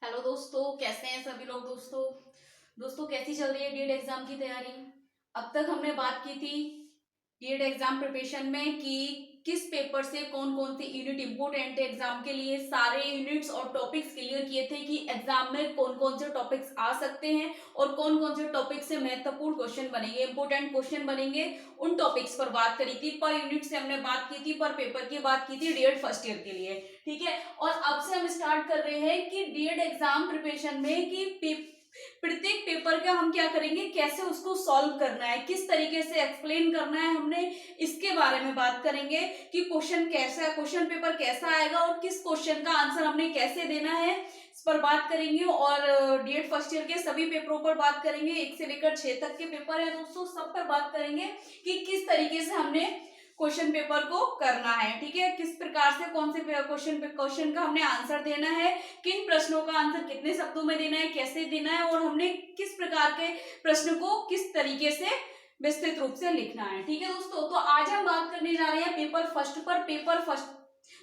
Hello दोस्तों, कैसे हैं सभी लोग। दोस्तों कैसी चल रही है डीएड एग्जाम की तैयारी। अब तक हमने बात की थी डीएड एग्जाम प्रिपरेशन में कि किस पेपर से कौन कौन से यूनिट इंपोर्टेंट है एग्जाम के लिए। सारे यूनिट्स और टॉपिक्स क्लियर किए थे कि एग्जाम में कौन कौन से टॉपिक्स आ सकते हैं और कौन कौन से टॉपिक से महत्वपूर्ण क्वेश्चन बनेंगे, इंपोर्टेंट क्वेश्चन बनेंगे। उन टॉपिक्स पर बात करी थी। पर यूनिट से हमने बात की थी, पर पेपर की बात की थी डीएड फर्स्ट ईयर के लिए। ठीक है, और अब से हम स्टार्ट कर रहे हैं कि डीएड एग्जाम प्रिपरेशन में कि प्रत्येक पेपर का हम क्या करेंगे, कैसे उसको सॉल्व करना है, किस तरीके से एक्सप्लेन करना है, हमने इसके बारे में बात करेंगे कि क्वेश्चन पेपर कैसा आएगा और किस क्वेश्चन का आंसर हमने कैसे देना है, इस पर बात करेंगे। और डीएड फर्स्ट ईयर के सभी पेपरों पर बात करेंगे। 1 से लेकर 6 तक के पेपर है दोस्तों, सब पर बात करेंगे कि किस तरीके से हमने क्वेश्चन पेपर को करना है। ठीक है, किस प्रकार से कौन से क्वेश्चन का हमने आंसर देना है, किन प्रश्नों का आंसर कितने शब्दों में देना है, कैसे देना है, और हमने किस प्रकार के प्रश्न को किस तरीके से विस्तृत रूप से लिखना है। ठीक है दोस्तों, तो आज हम बात करने जा रहे हैं पेपर फर्स्ट पर। पेपर फर्स्ट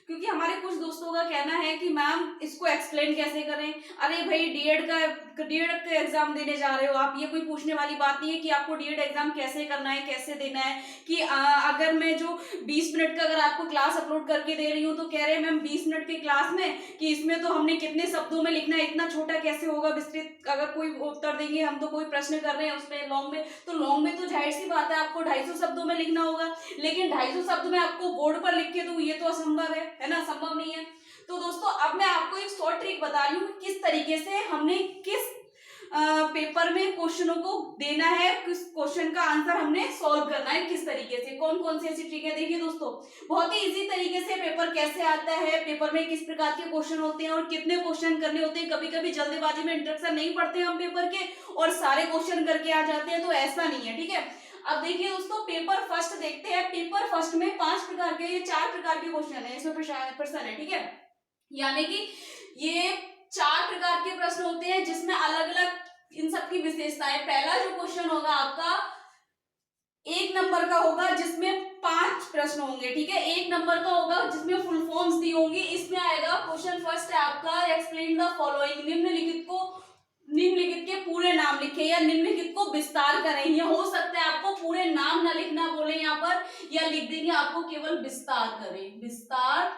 क्योंकि हमारे कुछ दोस्तों का कहना है कि मैम इसको एक्सप्लेन कैसे करें। अरे भाई, डीएड का एग्जाम देने जा रहे हो आप, ये कोई पूछने वाली बात नहीं है कि आपको डीएड एग्जाम कैसे करना है, कैसे देना है। कि अगर मैं जो 20 मिनट का अगर आपको क्लास अपलोड करके दे रही हूँ तो कह रहे हैं मैम 20 मिनट की क्लास में कि इसमें तो हमने कितने शब्दों में लिखना है, इतना छोटा कैसे होगा विस्तृत। अगर कोई उत्तर देंगे, हम तो कोई प्रश्न कर रहे हैं उसमें लॉन्ग में, तो लॉन्ग में तो जाहिर सी बात है आपको 250 शब्दों में लिखना होगा। लेकिन 250 शब्द में आपको बोर्ड पर लिख के दूं, ये तो असंभव है ना, संभव नहीं है। तो दोस्तों अब मैं आपको एक शॉर्ट ट्रिक बता रही हूँ किस तरीके से हमने किस पेपर में क्वेश्चनों को देना है, किस क्वेश्चन का आंसर हमने सॉल्व करना है, किस तरीके से, कौन कौन सी ऐसी ट्रिक है। देखिए दोस्तों, बहुत ही इजी तरीके से पेपर कैसे आता है, पेपर में किस प्रकार के क्वेश्चन होते हैं और कितने क्वेश्चन करने होते हैं। कभी कभी जल्दीबाजी में इंस्ट्रक्शन नहीं पढ़ते हम पेपर के और सारे क्वेश्चन करके आ जाते हैं, तो ऐसा नहीं है। ठीक है, अब देखिए दोस्तों, पेपर फर्स्ट देखते हैं। पेपर फर्स्ट में 4 प्रकार के क्वेश्चन है, इसमें प्रश्न है। ठीक है, यानी कि ये 4 प्रकार के प्रश्न होते हैं जिसमें अलग अलग इन सबकी विशेषताएं। पहला जो क्वेश्चन होगा आपका 1 नंबर का होगा जिसमें 5 प्रश्न होंगे। ठीक है, 1 नंबर का होगा जिसमें फुल फॉर्म्स दी होंगी। इसमें आएगा क्वेश्चन फर्स्ट है आपका, एक्सप्लेन द फॉलोइंग। निम्नलिखित के पूरे नाम लिखे या निम्नलिखित को विस्तार करें। या हो सकता है आपको पूरे नाम ना लिखना बोले यहाँ पर, या लिख देंगे आपको केवल विस्तार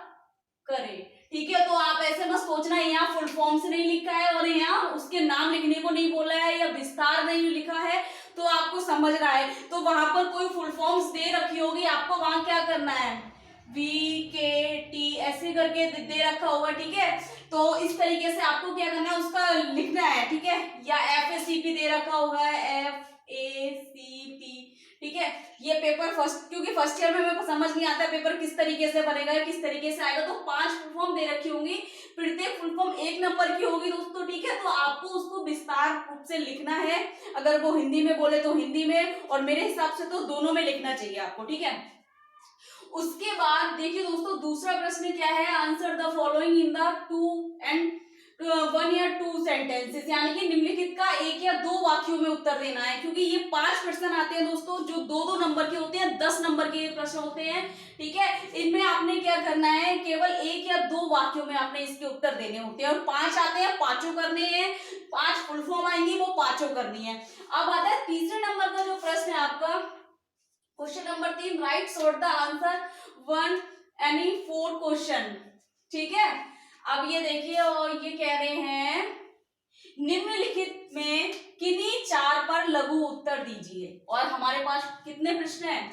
करें। ठीक है, तो आप ऐसे मत सोचना यहाँ फुल फॉर्म से नहीं लिखा है और यहाँ उसके नाम लिखने को नहीं बोला है या विस्तार नहीं लिखा है तो आपको समझ रहा है। तो वहां पर कोई फुल फॉर्म्स दे रखी होगी, आपको वहां क्या करना है, VKT ऐसे करके दे रखा होगा। ठीक है, तो इस तरीके से आपको क्या करना है, उसका लिखना है। ठीक है, या FACP दे रखा होगा, FACP। ठीक है, ये पेपर फर्स्ट, क्योंकि फर्स्ट ईयर में मेरे को समझ नहीं आता पेपर किस तरीके से बनेगा, किस तरीके से आएगा, तो 5 फुल फॉर्म दे रखी होंगी। प्रत्येक फुल फॉर्म 1 नंबर की होगी दोस्तों। ठीक है, तो आपको उसको विस्तार रूप से लिखना है। अगर वो हिंदी में बोले तो हिंदी में, और मेरे हिसाब से तो दोनों में लिखना चाहिए आपको। ठीक है, उसके बाद देखिए दोस्तों, दूसरा प्रश्न क्या है, answer the following in the 1 या 2 सेंटेंसेस। यानी कि निम्नलिखित का 1 या 2 वाक्यों में उत्तर देना है। क्योंकि ये 5 प्रश्न आते हैं दोस्तों जो 2-2 नंबर के होते हैं, 10 नंबर के प्रश्न होते हैं। ठीक है, इनमें आपने क्या करना है, केवल 1 या 2 वाक्यों में आपने इसके उत्तर देने होते हैं। और 5 आते हैं, 5 करने हैं, 5 फुल फॉर्म आएंगी, वो 5 करनी है। अब आता है तीसरे नंबर का जो प्रश्न है आपका, question number 3, right short the answer 1 any 4 question. ठीक है, अब ये देखिए, और ये कह रहे हैं निम्नलिखित में किन्हीं 4 पर लघु उत्तर दीजिए। और हमारे पास कितने प्रश्न हैं,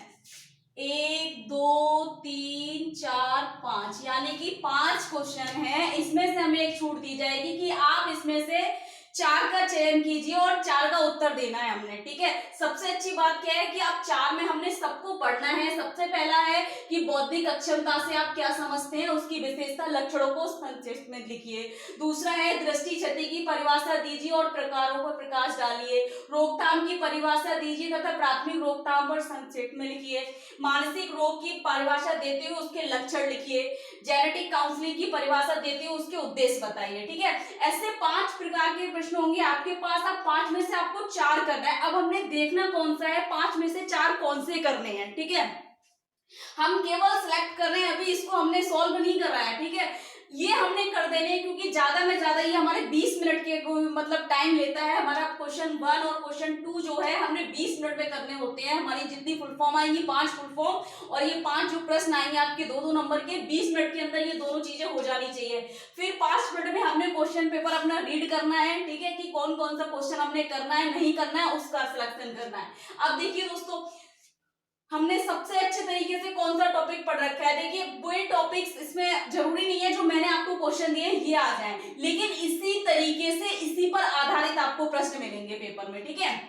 1 2 3 4 5, यानी कि 5 क्वेश्चन हैं। इसमें से हमें एक छूट दी जाएगी कि आप इसमें से 4 का चयन कीजिए और 4 का उत्तर देना है हमने। ठीक है, सबसे अच्छी बात क्या है कि आप 4 में हमने सबको पढ़ना है। सबसे पहला है कि बौद्धिक अक्षमता से आप क्या समझते हैं, उसकी विशेषता लक्षणों को संक्षिप्त में लिखिए। दूसरा है दृष्टि क्षति की परिभाषा दीजिए और प्रकारों पर प्रकाश डालिए। रोकथाम की परिभाषा दीजिए तथा प्राथमिक रोकथाम पर संक्षिप्त में लिखिए। मानसिक रोग की परिभाषा देते हुए उसके लक्षण लिखिए। जेनेटिक काउंसलिंग की परिभाषा देते हुए उसके उद्देश्य बताइए। ठीक है, ऐसे 5 प्रकार के प्रश्न होंगे आपके पास। अब 5 में से आपको 4 करना है। अब हमने देखना कौन सा है, 5 में से 4 कौन से करने हैं। ठीक है, हम केवल सिलेक्ट कर रहे हैं, अभी इसको हमने सॉल्व नहीं करा है। ठीक है, ये हमने कर देना देने हैं, क्योंकि ज्यादा में ज्यादा ये हमारे 20 मिनट के मतलब टाइम लेता है। हमारा क्वेश्चन 1 और क्वेश्चन 2 जो है हमने 20 मिनट में करने होते हैं। हमारी जितनी फुल फॉर्म आएंगी 5 फुल फॉर्म और ये 5 जो प्रश्न आएंगे आपके 2-2 नंबर के, 20 मिनट के अंदर ये दोनों चीजें हो जानी चाहिए। फिर 5 मिनट में हमने क्वेश्चन पेपर अपना रीड करना है, ठीक है, कि कौन कौन सा क्वेश्चन हमने करना है नहीं करना है उसका सिलेक्शन करना है। अब देखिए दोस्तों, हमने सबसे अच्छे तरीके से कौन सा टॉपिक पढ़ रखा है। देखिए वही टॉपिक्स, इसमें जरूरी नहीं है जो मैंने आपको क्वेश्चन दिए ये आ जाए, लेकिन इसी तरीके से इसी पर आधारित आपको प्रश्न मिलेंगे पेपर में, ठीक है।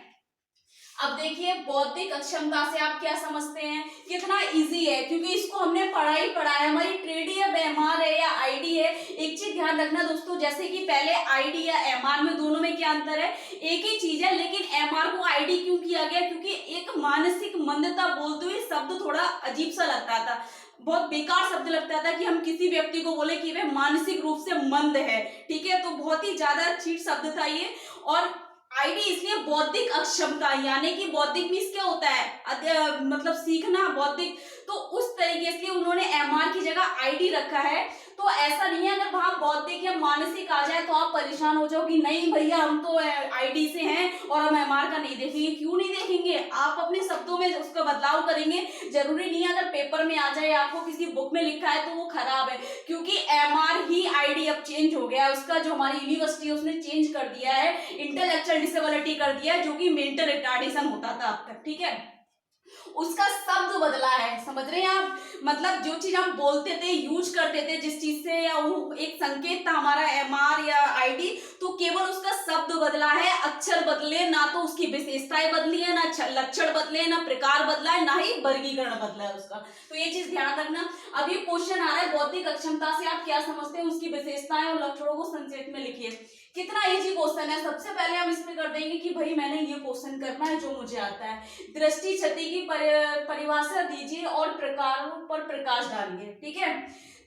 अब देखिए बौद्धिक अक्षमता से आप क्या समझते हैं, कितना इजी है, क्योंकि इसको हमने पढ़ा ही पढ़ा है। हमारी ट्रेडी या एमआर है या आईडी है, एक चीज ध्यान रखना दोस्तों, जैसे कि पहले आईडी या एमआर में दोनों में क्या अंतर है, एक ही चीज है, लेकिन एमआर को आईडी क्यों किया गया, क्योंकि एक मानसिक मंदता बोलते हुए शब्द थोड़ा अजीब सा लगता था, बहुत बेकार शब्द लगता था कि हम किसी व्यक्ति को बोले कि वह मानसिक रूप से मंद है, ठीक है, तो बहुत ही ज्यादा चीट शब्द था ये। और आईडी इसलिए बौद्धिक अक्षमता, यानी कि बौद्धिक मीन्स क्या होता है, मतलब सीखना, बौद्धिक, तो उस तरीके से उन्होंने एमआर की जगह आईडी रखा है। तो ऐसा नहीं है अगर वहां बौद्धिक या मानसिक आ जाए तो आप परेशान हो जाओ कि नहीं भैया हम तो आईडी से हैं और हम एमआर का नहीं देखेंगे। क्यों नहीं देखेंगे, आप अपने शब्दों में उसका बदलाव करेंगे। जरूरी नहीं है अगर पेपर में आ जाए, आपको किसी बुक में लिखा है तो वो खराब है, क्योंकि एमआर ही आईडी अब चेंज हो गया है उसका, जो हमारी यूनिवर्सिटी है उसने चेंज कर दिया है, इंटेलेक्चुअल डिसेबिलिटी कर दिया है, जो कि मेंटल रिटार्डेशन होता था अब तक, ठीक है, उसका शब्द बदला है। समझ रहे हैं आप, मतलब जो चीज हम बोलते थे, यूज करते थे जिस चीज से, या वो एक संकेत था हमारा एमआर या आईडी, तो केवल उसका शब्द बदला है, अक्षर बदले, ना तो उसकी विशेषताएं बदली है, ना लक्षण बदले, ना प्रकार बदला है, ना ही वर्गीकरण बदला है उसका। तो ये चीज ध्यान रखना। अब ये क्वेश्चन आ रहा है बौद्धिक अक्षमता से आप क्या समझते हैं, उसकी विशेषताएं और लक्षणों को संक्षेप में लिखिए। कितना इजी क्वेश्चन है। सबसे पहले हम इसमें कर देंगे कि भाई मैंने ये क्वेश्चन करना है जो मुझे आता है। दृष्टि क्षति की परिभाषा दीजिए और प्रकारों पर प्रकाश डालिए, ठीक है।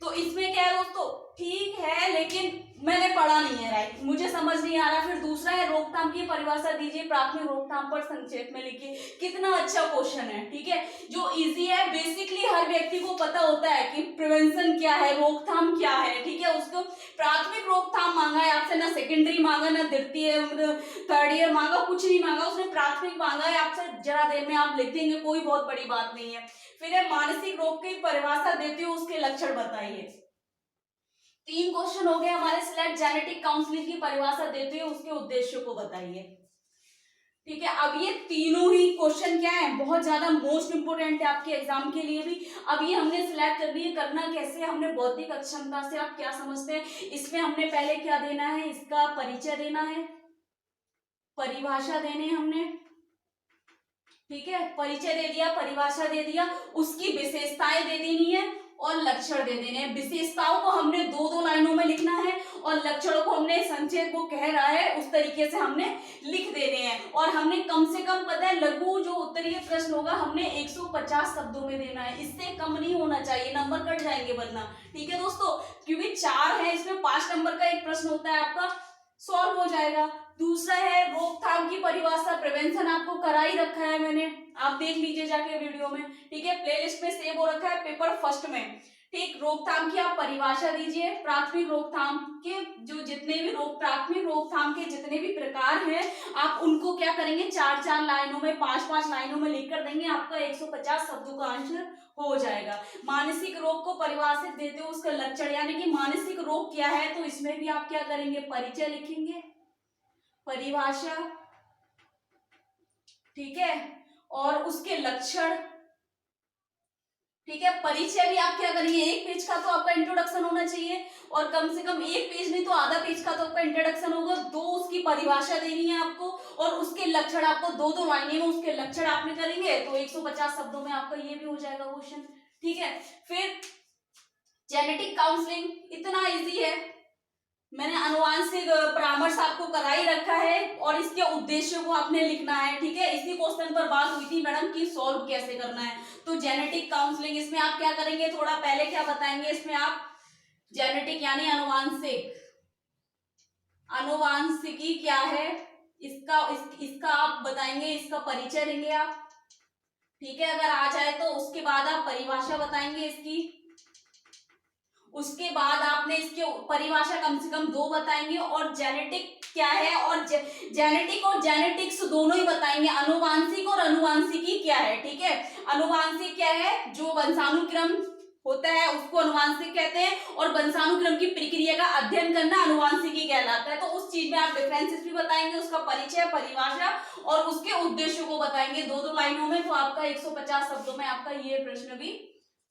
तो इसमें क्या है दोस्तों, ठीक है लेकिन मैंने पढ़ा नहीं है, राइट, मुझे समझ नहीं आ रहा। फिर दूसरा है रोकथाम की परिभाषा दीजिए, प्राथमिक रोकथाम पर संक्षेप में लिखिए। कितना अच्छा क्वेश्चन है, ठीक है, जो इजी है। बेसिकली हर व्यक्ति को पता होता है कि प्रिवेंशन क्या है, रोकथाम क्या है, ठीक है। उसको प्राथमिक रोकथाम मांगा है आपसे, ना सेकेंडरी मांगा, ना द्वितीय थर्ड ईयर मांगा, कुछ नहीं मांगा, उसने प्राथमिक मांगा है आपसे। जरा देर में आप लिख देंगे, कोई बहुत बड़ी बात नहीं है। फिर है मानसिक रोग की परिभाषा देते हो, उसके लक्षण बताइए। 3 क्वेश्चन हो गए हमारे सिलेक्ट। जेनेटिक काउंसलिंग की परिभाषा देते हुए उसके उद्देश्य को बताइए, ठीक है। अब ये तीनों ही क्वेश्चन क्या है, बहुत ज्यादा मोस्ट इंपोर्टेंट है आपके एग्जाम के लिए भी। अब ये हमने सिलेक्ट कर लिया, करना कैसे, हमने बौद्धिक अक्षमता से आप क्या समझते हैं, इसमें हमने पहले क्या देना है, इसका परिचय देना है, परिभाषा देने हमने, ठीक है, परिचय दे दिया, परिभाषा दे दिया, उसकी विशेषताएं दे देनी है और लक्षण दे देने हैं। विशेषताओं को हमने 2-2 लाइनों में लिखना है और लक्षणों को हमने संक्षेप को कह रहा है उस तरीके से हमने लिख देने हैं। और हमने कम से कम, पता है, लघु जो उत्तरीय प्रश्न होगा हमने 150 शब्दों में देना है, इससे कम नहीं होना चाहिए, नंबर कट जाएंगे वरना, ठीक है दोस्तों, क्योंकि 4 है इसमें, 5 नंबर का एक प्रश्न होता है आपका, सॉल्व हो जाएगा। दूसरा है रोकथाम की परिभाषा, प्रिवेंशन आपको करा ही रखा है मैंने, आप देख लीजिए जाके वीडियो में, ठीक है, प्लेलिस्ट में सेव हो रखा है पेपर फर्स्ट में, ठीक। रोकथाम की आप परिभाषा दीजिए। प्राथमिक रोकथाम के जो जितने भी प्राथमिक रोकथाम के जितने भी प्रकार हैं आप उनको क्या करेंगे, 4-4 लाइनों में, 5-5 लाइनों में लिख कर देंगे, आपका 150 शब्दों का आंसर हो जाएगा। मानसिक रोग को परिभाषित देते हो, उसका लक्षण, यानी कि मानसिक रोग क्या है, तो इसमें भी आप क्या करेंगे, परिचय लिखेंगे, परिभाषा, ठीक है, और उसके लक्षण, ठीक है। परिचय भी आप क्या करेंगे, 1 पेज का तो आपका इंट्रोडक्शन होना चाहिए, और कम से कम 1 पेज नहीं तो आधा पेज का तो आपका इंट्रोडक्शन होगा। 2 उसकी परिभाषा देनी है आपको, और उसके लक्षण आपको 2-2 लाइनें में उसके लक्षण आपने करेंगे, तो 150 शब्दों में आपका ये भी हो जाएगा क्वेश्चन, ठीक है। फिर जेनेटिक काउंसलिंग, इतना इजी है, मैंने अनुवांशिक परामर्श आपको करा ही रखा है, और इसके उद्देश्य को आपने लिखना है, ठीक है। इसी क्वेश्चन पर बात हुई थी मैडम की सॉल्व कैसे करना है, तो जेनेटिक काउंसलिंग, इसमें आप क्या करेंगे, थोड़ा पहले क्या बताएंगे, इसमें आप जेनेटिक यानी अनुवांशिक, अनुवांशिकी क्या है इसका आप बताएंगे, इसका परिचय देंगे आप, ठीक है। अगर आ जाए तो उसके बाद आप परिभाषा बताएंगे इसकी, उसके बाद आपने इसके परिभाषा कम से कम 2 बताएंगे, और जेनेटिक क्या है, और जेनेटिक और जेनेटिक्स दोनों ही बताएंगे। अनुवांशिक और अनुवांशिकी क्या है, ठीक है। अनुवांशिक क्या है, जो वंशानुक्रम होता है उसको अनुवांशिक कहते हैं, और वंशानुक्रम की प्रक्रिया का अध्ययन करना अनुवांशिकी कहलाता है। तो उस चीज में आप डिफरेंसेस भी बताएंगे, उसका परिचय, परिभाषा और उसके उद्देश्यों को बताएंगे 2-2 लाइनों में। तो आपका 150 शब्दों में आपका ये प्रश्न भी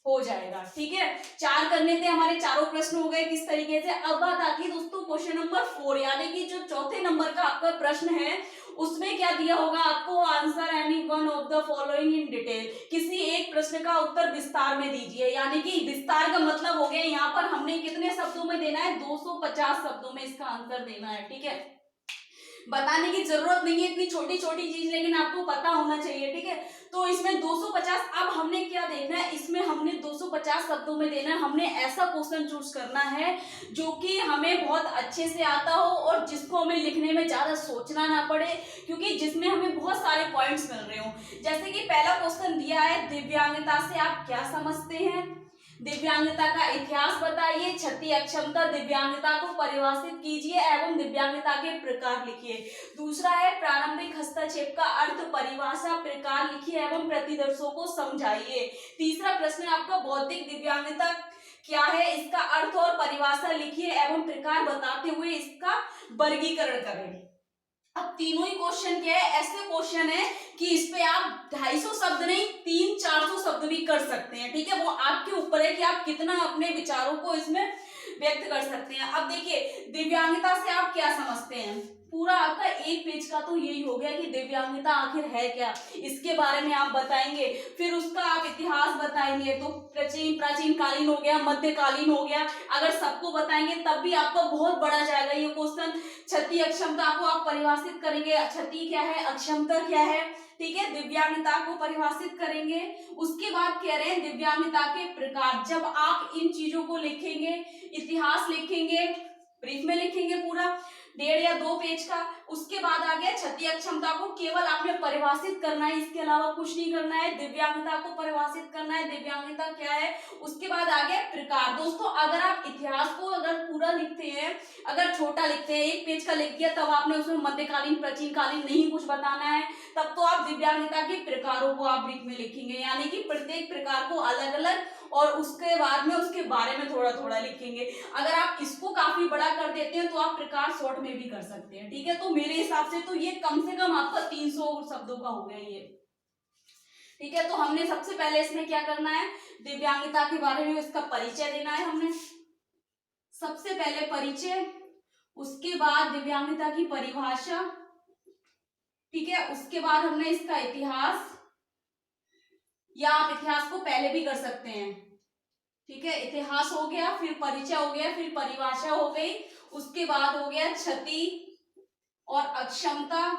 हो जाएगा, ठीक है। 4 करने थे, हमारे चारों प्रश्न हो गए किस तरीके से। अब बात आती है दोस्तों क्वेश्चन नंबर 4, यानी कि जो चौथे नंबर का आपका प्रश्न है उसमें क्या दिया होगा आपको, answer any one of the following in detail. किसी एक प्रश्न का उत्तर विस्तार में दीजिए, यानी कि विस्तार का मतलब हो गया यहाँ पर हमने कितने शब्दों में देना है, 250 शब्दों में इसका आंसर देना है, ठीक है। बताने की जरूरत नहीं है इतनी छोटी छोटी चीज, लेकिन आपको पता होना चाहिए, ठीक है। तो इसमें 250, अब हमने क्या देखना है, इसमें हमने 250 शब्दों में देना है। हमने ऐसा क्वेश्चन चूज करना है जो कि हमें बहुत अच्छे से आता हो और जिसको हमें लिखने में ज्यादा सोचना ना पड़े, क्योंकि जिसमें हमें बहुत सारे पॉइंट्स मिल रहे हो। जैसे कि पहला क्वेश्चन दिया है, दिव्यांगता से आप क्या समझते हैं, दिव्यांगता का इतिहास बताइए, क्षति अक्षमता, दिव्यांगता को परिभाषित कीजिए एवं दिव्यांगता के प्रकार लिखिए। दूसरा है प्रारंभिक हस्तक्षेप का अर्थ, परिभाषा, प्रकार लिखिए एवं प्रतिदर्शों को समझाइए। तीसरा प्रश्न है आपका बौद्धिक दिव्यांगता क्या है, इसका अर्थ और परिभाषा लिखिए एवं प्रकार बताते हुए इसका वर्गीकरण करें। अब तीनों ही क्वेश्चन क्या है, ऐसे क्वेश्चन है कि इस पे आप 250 शब्द नहीं 300-400 शब्द भी कर सकते हैं, ठीक है। वो आपके ऊपर है कि आप कितना अपने विचारों को इसमें व्यक्त कर सकते हैं। अब देखिए दिव्यांगता से आप क्या समझते हैं, पूरा आपका एक पेज का तो यही हो गया कि दिव्यांगता आखिर है क्या, इसके बारे में आप बताएंगे। फिर उसका आप इतिहास बताएंगे, तो प्राचीन कालीन हो गया, मध्यकालीन हो गया। अगर सबको बताएंगे तब भी आपका बहुत बड़ा जाएगा ये क्वेश्चन। क्षति अक्षमता को आप परिभाषित करेंगे, क्षति क्या है, अक्षमता क्या है, ठीक है। दिव्यांगता को परिभाषित करेंगे। उसके बाद कह रहे हैं दिव्यांगता के प्रकार। जब आप इन चीजों को लिखेंगे, इतिहास लिखेंगे, ब्रीफ में लिखेंगे पूरा 1.5 या 2 पेज का। उसके बाद आ गया क्षति अक्षमता को केवल आपने परिभाषित करना है, इसके अलावा कुछ नहीं करना है। दिव्यांगता को परिभाषित करना है, दिव्यांगता क्या है। उसके बाद आ गया प्रकार। दोस्तों अगर आप इतिहास को अगर पूरा लिखते हैं, अगर छोटा लिखते हैं, 1 पेज का लिख दिया, तब आपने उसमें मध्यकालीन प्राचीन कालीन नहीं कुछ बताना है, तब तो आप दिव्यांगता के प्रकारों को आप ब्रीफ में लिखेंगे, यानी कि प्रत्येक प्रकार को अलग अलग, और उसके बाद में उसके बारे में थोड़ा थोड़ा लिखेंगे। अगर आप इसको काफी बड़ा कर देते हैं तो आप प्रकार शॉर्ट में भी कर सकते हैं, ठीक है। तो मेरे हिसाब से तो ये कम से कम आपका 300 शब्दों का हो गया ये, ठीक है। तो हमने सबसे पहले इसमें क्या करना है, दिव्यांगता के बारे में इसका परिचय देना है हमने, सबसे पहले परिचय, उसके बाद दिव्यांगता की परिभाषा, ठीक है। उसके बाद हमने इसका इतिहास, या आप इतिहास को पहले भी कर सकते हैं, ठीक है। इतिहास हो गया, फिर परिचय हो गया, फिर परिभाषा हो गई, उसके बाद हो गया क्षति और अक्षमता,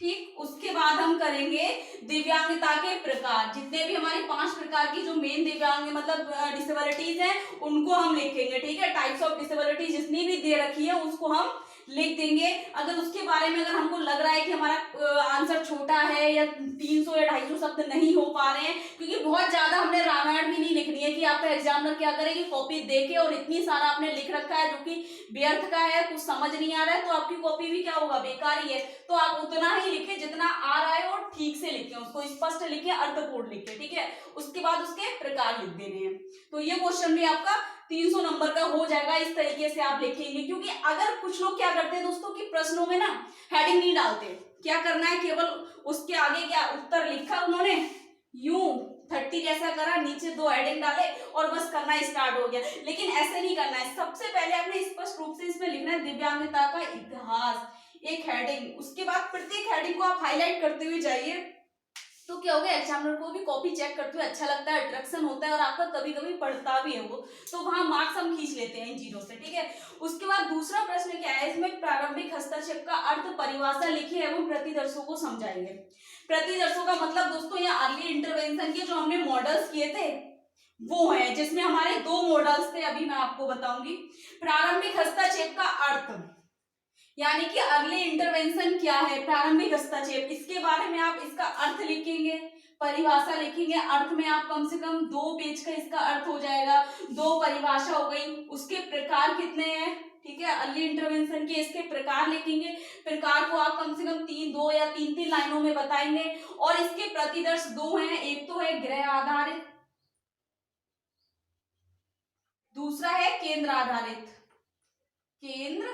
ठीक। उसके बाद हम करेंगे दिव्यांगता के प्रकार। जितने भी हमारे 5 प्रकार की जो मेन दिव्यांग मतलब डिसेबिलिटीज हैं उनको हम लिखेंगे, ठीक है। टाइप्स ऑफ डिसेबिलिटी जितनी भी दे रखी है उसको हम लिख देंगे। अगर उसके बारे में अगर हमको लग रहा है कि हमारा आंसर छोटा है या 300 या 250 शब्द नहीं हो पा रहे हैं, क्योंकि बहुत ज्यादा हमने रामायण भी नहीं लिखनी है कि आपका एग्जामिनर क्या करे कि कॉपी देके और इतनी सारा आपने लिख रखा है जो कि व्यर्थ का है, कुछ समझ नहीं आ रहा है, तो आपकी कॉपी भी क्या होगा, बेकार ही है। तो आप उतना ही लिखे जितना आ रहा है और ठीक से लिखे, उसको स्पष्ट लिखे, अर्थपूर्ण लिखे, ठीक है। उसके बाद उसके प्रकार लिख देने हैं। तो ये क्वेश्चन भी आपका 300 नंबर का हो जाएगा। इस तरीके से आप लिखेंगे, क्योंकि अगर कुछ लोग क्या करते हैं दोस्तों कि प्रश्नों में ना हेडिंग नहीं डालते, क्या करना है केवल उसके आगे क्या उत्तर लिखा उन्होंने, यूं 30 जैसा करा, नीचे 2 हेडिंग डाले और बस करना स्टार्ट हो गया। लेकिन ऐसे नहीं करना है, सबसे पहले आपने स्पष्ट रूप से इसमें लिखना है दिव्यांगता का इतिहास, एक हेडिंग, उसके बाद प्रत्येक हेडिंग को आप हाईलाइट करते हुए जाइए। तो क्या होगा, एग्जामिनर को भी कॉपी चेक करते हुए अच्छा लगता है, अट्रैक्शन होता है, और आपका कभी कभी पढ़ता भी है वो, तो वहां मार्क्स हम खींच लेते हैं इन चीजों से, ठीक है। उसके बाद दूसरा प्रश्न क्या है, इसमें प्रारंभिक हस्तक्षेप का अर्थ, परिभाषा लिखिए एवं प्रतिदर्शों को समझाइए। प्रतिदर्शों का मतलब दोस्तों यहाँ अर्ली इंटरवेंशन के जो हमने मॉडल्स किए थे वो है, जिसमें हमारे 2 मॉडल्स थे, अभी मैं आपको बताऊंगी। प्रारंभिक हस्तक्षेप का अर्थ यानी कि अर्ली इंटरवेंशन क्या है, प्रारंभिक हस्तक्षेप, इसके बारे में आप इसका अर्थ लिखेंगे। परिभाषा लिखेंगे, अर्थ में आप कम से कम 2 पेज का इसका अर्थ हो जाएगा, 2 परिभाषा हो गई। उसके प्रकार कितने हैं, ठीक है, अर्ली इंटरवेंशन के इसके प्रकार लिखेंगे, प्रकार को आप कम से कम 2 या 3 लाइनों में बताएंगे। और इसके प्रतिदर्श 2 हैं, एक तो है गृह आधारित, दूसरा है केंद्र आधारित। केंद्र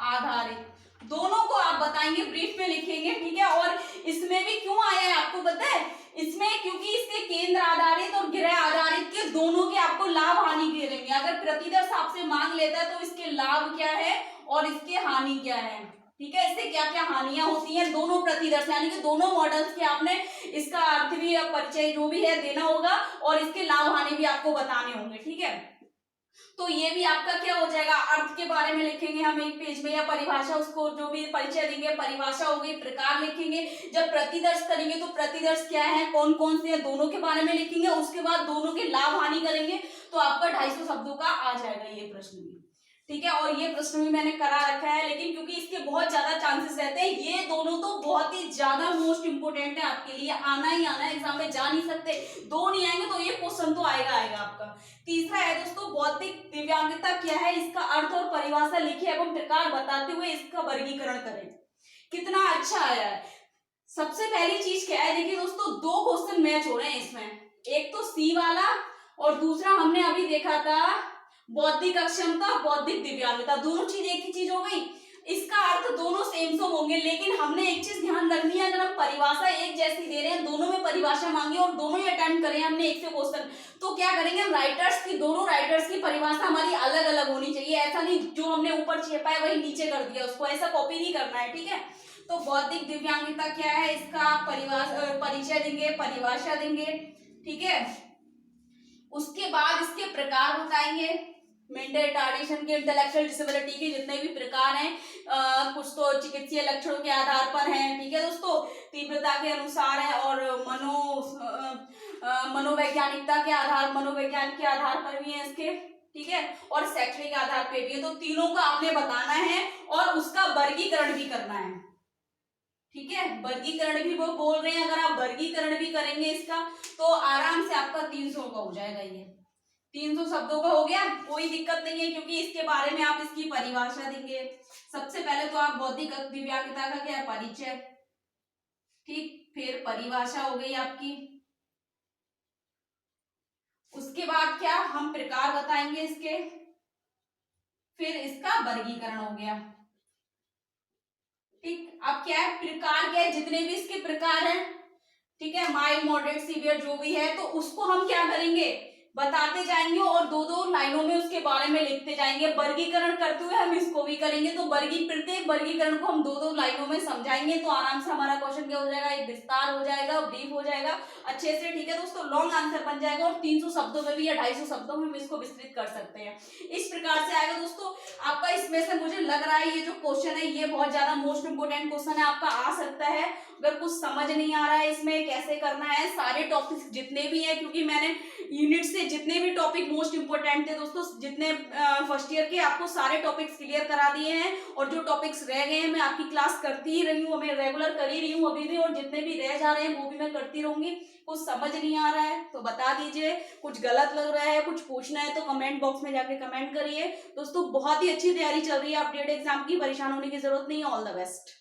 आधारित दोनों को आप बताएंगे, ब्रीफ में लिखेंगे, ठीक है। और इसमें भी क्यों आया है आपको पता है, इसमें क्योंकि इसके केंद्र आधारित और गृह आधारित के दोनों के आपको लाभ हानि गिरेंगे। अगर प्रतिदर्श आपसे मांग लेता है तो इसके लाभ क्या है और इसके हानि क्या है, ठीक है, इससे क्या क्या हानियां होती हैं, दोनों प्रतिदर्श यानी कि दोनों मॉडल्स के आपने इसका अर्थ भी या परिचय जो भी है देना होगा और इसके लाभ हानि भी आपको बताने होंगे, ठीक है। तो ये भी आपका क्या हो जाएगा, अर्थ के बारे में लिखेंगे हम एक पेज में, या परिभाषा, उसको जो भी परिचय देंगे, परिभाषा हो गई, प्रकार लिखेंगे। जब प्रतिदर्श करेंगे तो प्रतिदर्श क्या है, कौन कौन से हैं, दोनों के बारे में लिखेंगे। उसके बाद दोनों के लाभ हानि करेंगे, तो आपका 250 शब्दों का आ जाएगा ये प्रश्न भी, ठीक है। और ये प्रश्न भी मैंने करा रखा है, लेकिन क्योंकि इसके बहुत ज्यादा चांसेस रहते हैं, ये दोनों तो बहुत ही ज्यादा मोस्ट इंपोर्टेंट है आपके लिए, आना ही आना है, एग्जाम में जा नहीं सकते, 2 नहीं आएंगे तो ये क्वेश्चन तो आएगा आपका। तीसरा है दोस्तों बौद्धिक दिव्यांगता क्या है, इसका अर्थ और परिभाषा लिखे एवं प्रकार बताते हुए इसका वर्गीकरण करें। कितना अच्छा आया है। सबसे पहली चीज क्या है, देखिए दोस्तों 2 क्वेश्चन मैच हो रहे हैं इसमें, एक तो सी वाला और दूसरा हमने अभी देखा था बौद्धिक अक्षमता, बौद्धिक दिव्यांगता, दोनों चीज एक ही चीज हो गई। इसका अर्थ दोनों सेम सेम होंगे, लेकिन हमने एक चीज ध्यान रखनी है, अगर हम परिभाषा एक जैसी दे रहे हैं, दोनों में परिभाषा मांगी और दोनों ही अटेम्प्ट करें हमने एक से क्वेश्चन, तो क्या करेंगे हम राइटर्स की, दोनों राइटर्स की परिभाषा हमारी अलग अलग होनी चाहिए। ऐसा नहीं जो हमने ऊपर छेपा है वही नीचे कर दिया, उसको ऐसा कॉपी नहीं करना है, ठीक है। तो बौद्धिक दिव्यांगता क्या है, इसका परिचय देंगे, परिभाषा देंगे, ठीक है। उसके बाद इसके प्रकार बताएंगे, मेंटल रिटार्डेशन के, इंटेलेक्चुअल डिसेबिलिटी के जितने भी प्रकार हैं, कुछ तो चिकित्सीय लक्षणों के आधार पर हैं, ठीक है दोस्तों, तीव्रता के अनुसार है, और मनोवैज्ञानिकता के आधार, मनोविज्ञान के आधार पर भी है इसके, ठीक है, और शैक्षणिक आधार पर भी है। तो तीनों का आपने बताना है और उसका वर्गीकरण भी करना है, ठीक है। वर्गीकरण भी वो बोल रहे हैं, अगर आप वर्गीकरण भी करेंगे इसका तो आराम से आपका 300 का हो जाएगा, ये 300 शब्दों का हो गया, कोई दिक्कत नहीं है, क्योंकि इसके बारे में आप इसकी परिभाषा देंगे। सबसे पहले तो आप बौद्धिक दिव्यांगता का क्या परिचय, ठीक, फिर परिभाषा हो गई आपकी, उसके बाद क्या हम प्रकार बताएंगे इसके, फिर इसका वर्गीकरण हो गया, ठीक। अब क्या है, प्रकार क्या है, जितने भी इसके प्रकार हैं, ठीक है, माइल्ड, मॉडरेट, सीवियर जो भी है, तो उसको हम क्या करेंगे, बताते जाएंगे और 2-2 लाइनों में उसके बारे में लिखते जाएंगे। वर्गीकरण करते हुए हम इसको भी करेंगे, तो प्रत्येक वर्गीकरण को हम 2-2 लाइनों में समझाएंगे, तो आराम से हमारा क्वेश्चन क्या हो जाएगा, एक विस्तार हो जाएगा, ब्रीफ हो जाएगा अच्छे से, ठीक है दोस्तों, लॉन्ग आंसर बन जाएगा, और 300 शब्दों में भी या 250 शब्दों में हम इसको विस्तृत कर सकते हैं। इस प्रकार से आएगा दोस्तों आपका। इसमें से मुझे लग रहा है ये जो क्वेश्चन है ये बहुत ज्यादा मोस्ट इंपोर्टेंट क्वेश्चन है, आपका आ सकता है। अगर कुछ समझ नहीं आ रहा है इसमें कैसे करना है, सारे टॉपिक्स जितने भी हैं, क्योंकि मैंने यूनिट से जितने भी टॉपिक मोस्ट इंपोर्टेंट थे दोस्तों, जितने फर्स्ट ईयर के, आपको सारे टॉपिक्स क्लियर करा दिए हैं, और जो टॉपिक्स रह गए हैं मैं आपकी क्लास करती ही रही हूँ, मैं रेगुलर कर ही रही हूँ अभी भी, और जितने भी रह जा रहे हैं वो भी मैं करती रहूंगी। कुछ समझ नहीं आ रहा है तो बता दीजिए, कुछ गलत लग रहा है, कुछ पूछना है तो कमेंट बॉक्स में जाके कमेंट करिए। दोस्तों बहुत ही अच्छी तैयारी चल रही है, अपडेट एग्जाम की, परेशान होने की जरूरत नहीं है। All the best.